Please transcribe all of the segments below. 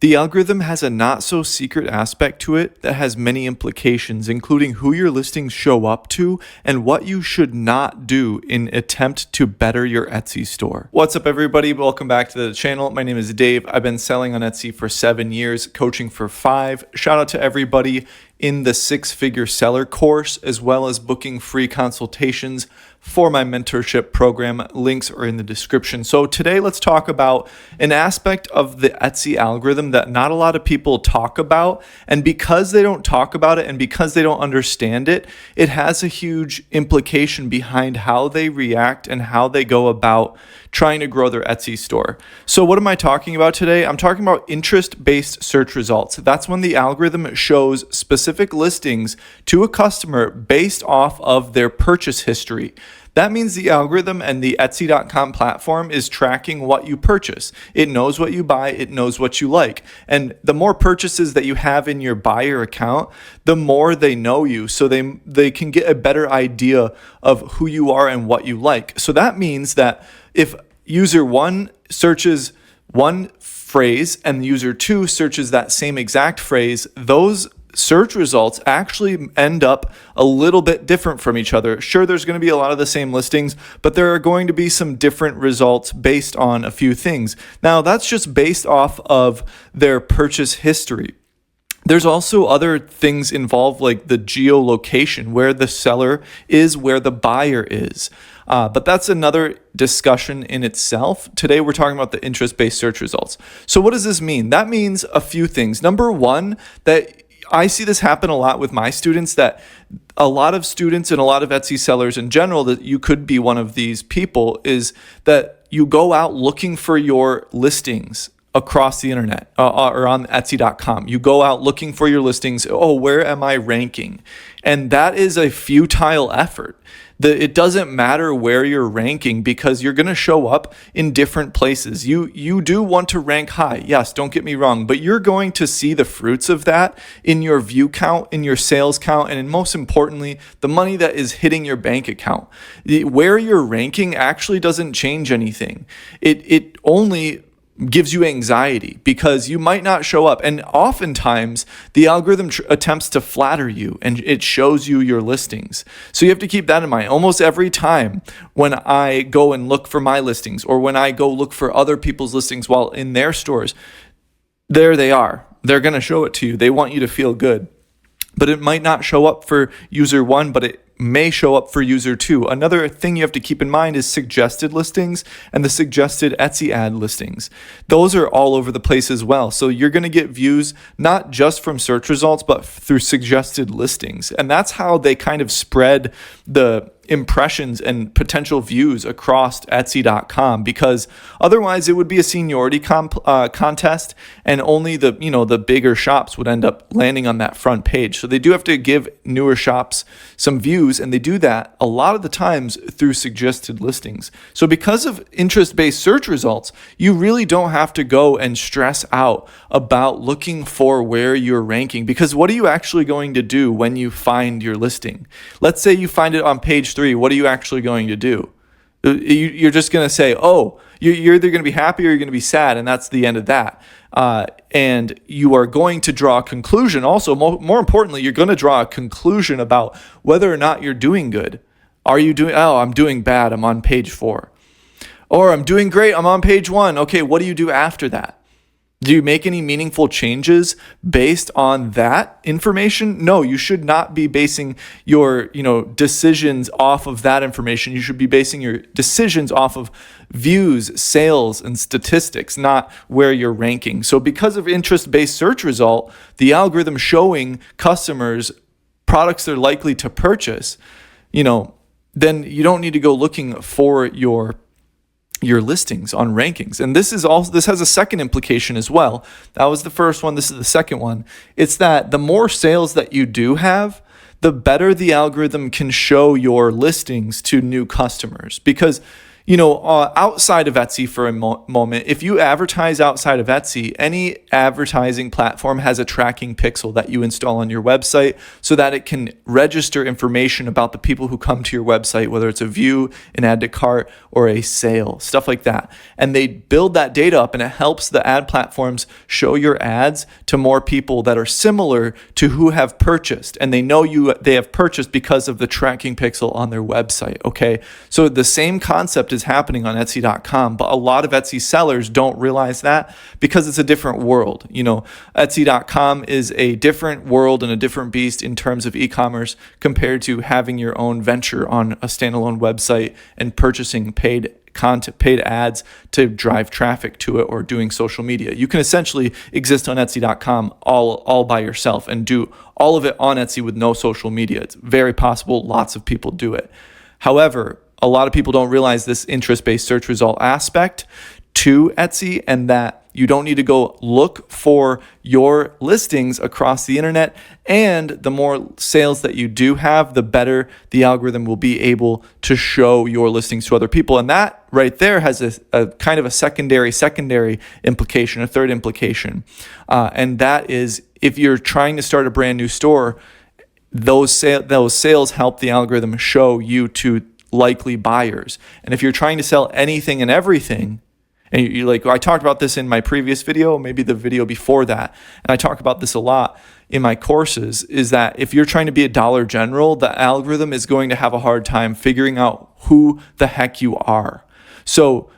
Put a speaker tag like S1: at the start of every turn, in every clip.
S1: The algorithm has a not so secret aspect to it that has many implications, including who your listings show up to and what you should not do in attempt to better your Etsy store. What's up, everybody? Welcome back to the channel. My name is Dave. I've been selling on Etsy for 7 years, coaching for 5. Shout out to everybody in the 6-figure seller course, as well as booking free consultations for my mentorship program. Links are in the description. So today let's talk about an aspect of the Etsy algorithm that not a lot of people talk about. And because they don't talk about it and because they don't understand it, it has a huge implication behind how they react and how they go about trying to grow their Etsy store. So what am I talking about today? I'm talking about interest-based search results. That's when the algorithm shows specific listings to a customer based off of their purchase history. That means the algorithm and the Etsy.com platform is tracking what you purchase. It knows what you buy, it knows what you like. And the more purchases that you have in your buyer account, the more they know you, so they can get a better idea of who you are and what you like. So that means that if user 1 searches one phrase and user 2 searches that same exact phrase, those search results actually end up a little bit different from each other. Sure, there's going to be a lot of the same listings, but there are going to be some different results based on a few things. Now, that's just based off of their purchase history. There's also other things involved, like the geolocation, where the seller is, where the buyer is. But that's another discussion in itself. Today, we're talking about the interest-based search results. So what does this mean? That means a few things. Number one, that I see this happen a lot with my students, that a lot of students and a lot of Etsy sellers in general, that you could be one of these people, is that you go out looking for your listings across the internet or on Etsy.com. You go out looking for your listings. Oh, where am I ranking? And that is a futile effort. It doesn't matter where you're ranking, because you're going to show up in different places. You do want to rank high. Yes, don't get me wrong, but you're going to see the fruits of that in your view count, in your sales count, and most importantly, the money that is hitting your bank account. Where you're ranking actually doesn't change anything. It only gives you anxiety because you might not show up. And oftentimes the algorithm attempts to flatter you and it shows you your listings. So you have to keep that in mind. Almost every time when I go and look for my listings, or when I go look for other people's listings while in their stores, there they are. They're going to show it to you. They want you to feel good. But it might not show up for user 1, but it may show up for user 2. Another thing you have to keep in mind is suggested listings and the suggested Etsy ad listings. Those are all over the place as well. So you're going to get views not just from search results, but through suggested listings. And that's how they kind of spread the impressions and potential views across Etsy.com, because otherwise it would be a seniority contest, and only the bigger shops would end up landing on that front page. So they do have to give newer shops some views, and they do that a lot of the times through suggested listings. So because of interest-based search results, you really don't have to go and stress out about looking for where you're ranking, because what are you actually going to do when you find your listing? Let's say you find it on page 3. What are you actually going to do? You're just going to say, oh, you're either going to be happy or you're going to be sad, and that's the end of that. And you are going to draw a conclusion. Also, more importantly, you're going to draw a conclusion about whether or not you're doing good. I'm doing bad, I'm on page 4. Or I'm doing great, I'm on page 1. Okay, what do you do after that? Do you make any meaningful changes based on that information? No, you should not be basing your, decisions off of that information. You should be basing your decisions off of views, sales, and statistics, not where you're ranking. So because of interest-based search result, the algorithm showing customers products they're likely to purchase, then you don't need to go looking for your listings on rankings. And this has a second implication as well. That was the first one. This is the second one. It's that the more sales that you do have, the better the algorithm can show your listings to new customers. Because outside of Etsy for a moment, if you advertise outside of Etsy, any advertising platform has a tracking pixel that you install on your website so that it can register information about the people who come to your website, whether it's a view, an add to cart, or a sale, stuff like that. And they build that data up, and it helps the ad platforms show your ads to more people that are similar to who have purchased. And they know they have purchased because of the tracking pixel on their website, okay? So the same concept is happening on Etsy.com, but a lot of Etsy sellers don't realize that because it's a different world. Etsy.com is a different world and a different beast in terms of e-commerce compared to having your own venture on a standalone website and purchasing paid content, paid ads to drive traffic to it, or doing social media. You can essentially exist on Etsy.com all by yourself and do all of it on Etsy with no social media. It's very possible. Lots of people do it. However, a lot of people don't realize this interest-based search result aspect to Etsy, and that you don't need to go look for your listings across the internet. And the more sales that you do have, the better the algorithm will be able to show your listings to other people. And that right there has a kind of a secondary implication, a third implication. And that is, if you're trying to start a brand new store, those sales help the algorithm show you to likely buyers. And if you're trying to sell anything and everything, and you like, I talked about this in my previous video, maybe the video before that, and I talk about this a lot in my courses, is that if you're trying to be a Dollar General, the algorithm is going to have a hard time figuring out who the heck you are. So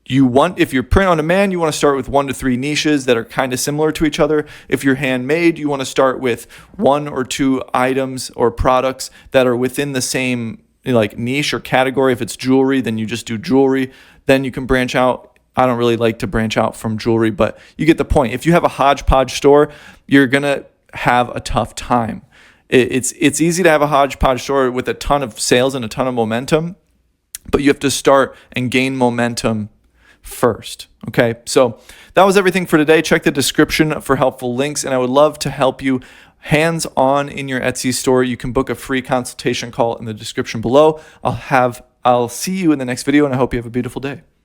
S1: if you're print on demand, you want to start with 1 to 3 niches that are kind of similar to each other. If you're handmade, you want to start with 1 or 2 items or products that are within the same like niche or category. If it's jewelry, then you just do jewelry. Then you can branch out. I don't really like to branch out from jewelry, but you get the point. If you have a hodgepodge store, you're going to have a tough time. It's easy to have a hodgepodge store with a ton of sales and a ton of momentum, but you have to start and gain momentum first. Okay, so that was everything for today. Check the description for helpful links, and I would love to help you hands-on in your Etsy store. You can book a free consultation call in the description below. I'll see you in the next video, and I hope you have a beautiful day.